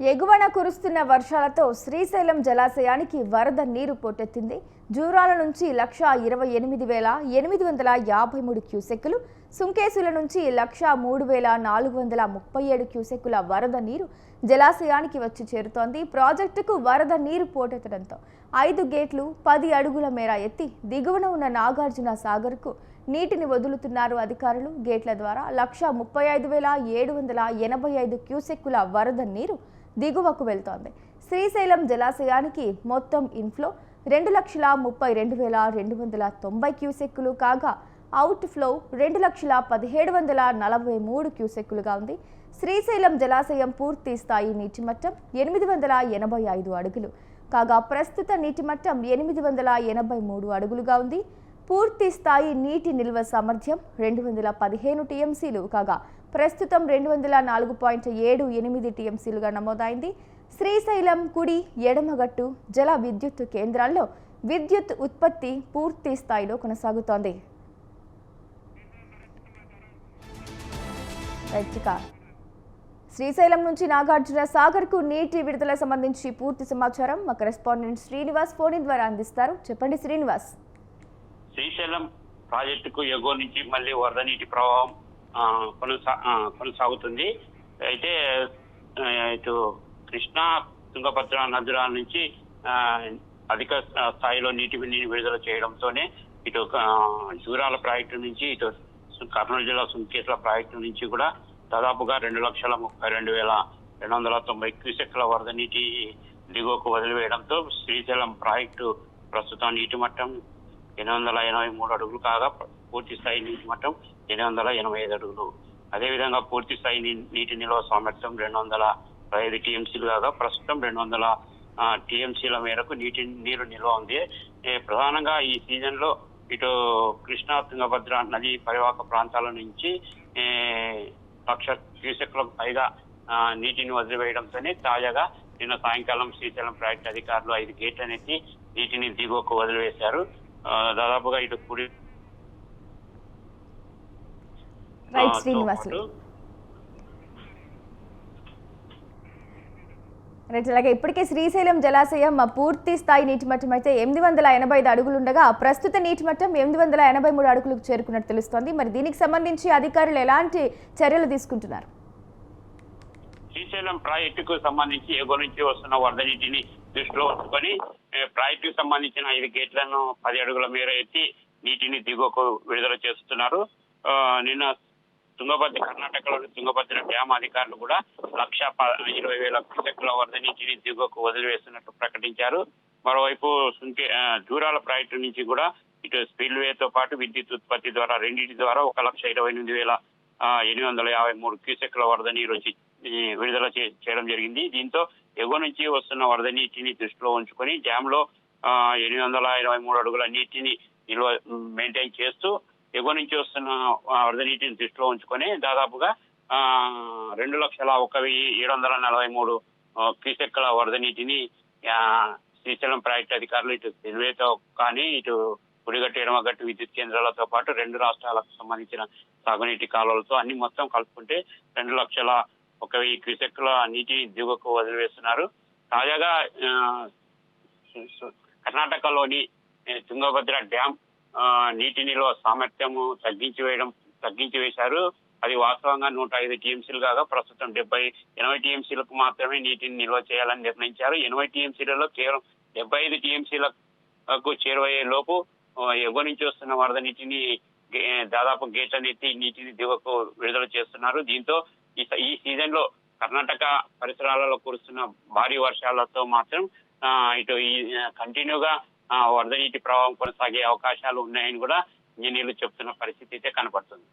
ఎగువన కురుస్తున్న వర్షాలతో శ్రీశైలం జలాశయానికి వరద నీరు పోటెత్తింది. జూరాల నుంచి 128,853 క్యూసెక్కులు, సుంకేసుల నుంచి 103,437 క్యూసెక్కుల వరద నీరు జలాశయానికి వచ్చి చేరుతోంది. ప్రాజెక్టుకు వరద నీరు పోటెత్తడంతో 5 గేట్లు 10 అడుగుల మేర ఎత్తి దిగువన ఉన్న నాగార్జున సాగర్కు నీటిని వదులుతున్నారు అధికారులు. గేట్ల ద్వారా 135,785 క్యూసెక్కుల వరద నీరు దిగువకు వెళ్తోంది. శ్రీశైలం జలాశయానికి మొత్తం ఇన్ఫ్లో 2,32,290 క్యూసెక్కులు కాగా అవుట్ ఫ్లో 2,17,43 క్యూసెక్కులుగా ఉంది. శ్రీశైలం జలాశయం పూర్తి స్థాయి నీటి మట్టం 885 అడుగులు కాగా ప్రస్తుత నీటి మట్టం 883 అడుగులుగా ఉంది. పూర్తి స్థాయి నీటి నిల్వ సామర్థ్యం 215 టీఎంసీలు కాగా ప్రస్తుతం 204.78 టీఎంసీలుగా నమోదైంది. శ్రీశైలం కుడి ఎడమగట్టు జల విద్యుత్ కేంద్రాల్లో విద్యుత్ ఉత్పత్తి పూర్తి స్థాయిలో కొనసాగుతోంది. శ్రీశైలం నుంచి నాగార్జున సాగర్కు నీటి విడుదల సంబంధించి పూర్తి సమాచారం మా కరెస్పాండెంట్ శ్రీనివాస్ ఫోన్ ద్వారా అందిస్తారు. చెప్పండి శ్రీనివాస్. శ్రీశైలం ప్రాజెక్టుకు ఎగువ నుంచి మళ్ళీ వరద నీటి ప్రవాహం కొనసాగుతుంది. అయితే ఇటు కృష్ణా తుంగభద్ర నదుల నుంచి అధిక స్థాయిలో నీటిని విడుదల చేయడంతోనే ఇటు జూరాల ప్రాజెక్టు నుంచి ఇటు కర్నూలు జిల్లా సుంకేసుల ప్రాజెక్టు నుంచి కూడా దాదాపుగా 2,32,290 క్యూసెక్ల వరద నీటి దిగువకు వదిలివేయడంతో శ్రీశైలం ప్రాజెక్టు ప్రస్తుతం నీటి మట్టం 883 అడుగులు కాగా పూర్తి స్థాయి నీటి మట్టం 885 అడుగులు. అదేవిధంగా పూర్తి స్థాయి నీటి నిల్వ సామర్థ్యం 215 టీఎంసీలు కాగా ప్రస్తుతం 200 టీఎంసీల మేరకు నీరు నిల్వ ఉంది. ప్రధానంగా ఈ సీజన్ లో ఇటు కృష్ణా తుంగభద్ర నది పరివాహక ప్రాంతాల నుంచి 1,00,000 క్యూసెక్లకు పైగా నీటిని వదిలివేయడంతోనే తాజాగా నిన్న సాయంకాలం శ్రీశైలం ప్రాజెక్టు అధికారులు 5 గేట్లను ఎత్తి నీటిని దిగువకు వదిలివేశారు. దాదాపుగా ఇటు కుడి అలాగే ఇప్పటికే శ్రీశైలం జలాశయం పూర్తి స్థాయి నీటి మట్టం అయితే 885 అడుగులుండగా ప్రస్తుత నీటి మట్టం 883 అడుగులకు చేరుకున్నట్టు తెలుస్తోంది. మరి దీనికి సంబంధించి అధికారులు ఎలాంటి చర్యలు తీసుకుంటున్నారు? శ్రీశైలం ప్రాజెక్టుకు సంబంధించి ఎగువ నుంచి వస్తున్న వరద నీటిని దృష్టిలో ఉంచుకొని ప్రాజెక్టుకు సంబంధించిన 5 గేట్లను 10 అడుగుల మేర ఎత్తి నీటిని దిగువకు విడుదల చేస్తున్నారు. నిన్న కర్ణాటకలోని తుంగభద్ర డ్యామ్ అధికారులు కూడా 1,20,000 క్యూసెక్ల వరద నీటిని దిగువకు వదిలివేస్తున్నట్టు ప్రకటించారు. మరోవైపు జూరాల ప్రాజెక్టు నుంచి కూడా ఇటు స్పిల్వేతో పాటు విద్యుత్ ఉత్పత్తి ద్వారా రెండింటి ద్వారా 1,28,853 క్యూసెక్ల వరద నీరు విడుదల చేయడం జరిగింది. దీంతో ఎగువ నుంచి వస్తున్న వరద నీటిని దృష్టిలో ఉంచుకొని డ్యామ్ లో 823 అడుగుల నీటిని నిల్వ మెయింటైన్ చేస్తూ ఎగువ నుంచి వస్తున్న వరద నీటిని దృష్టిలో ఉంచుకొని దాదాపుగా 2,01,743 క్యూసెక్ల వరద నీటిని శ్రీశైలం ప్రాజెక్టు అధికారులు ఇటు స్పిల్వేతో కానీ ఇటు కుడిగట్టు ఎడమగట్టు విద్యుత్ కేంద్రాలతో పాటు 2 రాష్ట్రాలకు సంబంధించిన సాగునీటి కాలువలతో అన్ని మొత్తం కలుపుకుంటే 2,01,000 క్యూసెక్ల నీటి దిగువకు వదిలివేస్తున్నారు. తాజాగా కర్ణాటకలోని తుంగభద్ర డ్యామ్ నీటి నిల్వ సామర్థ్యము తగ్గించి వేశారు. అది వాస్తవంగా 105 టీఎంసీలు కాగా ప్రస్తుతం 80 టీఎంసీలకు మాత్రమే నీటిని నిల్వ చేయాలని నిర్ణయించారు. 80 టీఎంసీలలో కేవలం 75 టీఎంసీలకు చేరువయ్యే లోపు ఎగువ నుంచి వస్తున్న వరద నీటిని దాదాపు గేట్లను ఎత్తి నీటిని దిగువకు విడుదల చేస్తున్నారు. దీంతో ఈ సీజన్ లో కర్ణాటక పరిసరాలలో కురుస్తున్న భారీ వర్షాలతో మాత్రం ఇటు కంటిన్యూగా వరద నీటి ప్రవాహం కొనసాగే అవకాశాలు ఉన్నాయని కూడా ఇంజనీర్లు చెప్తున్న పరిస్థితి అయితే కనపడుతుంది.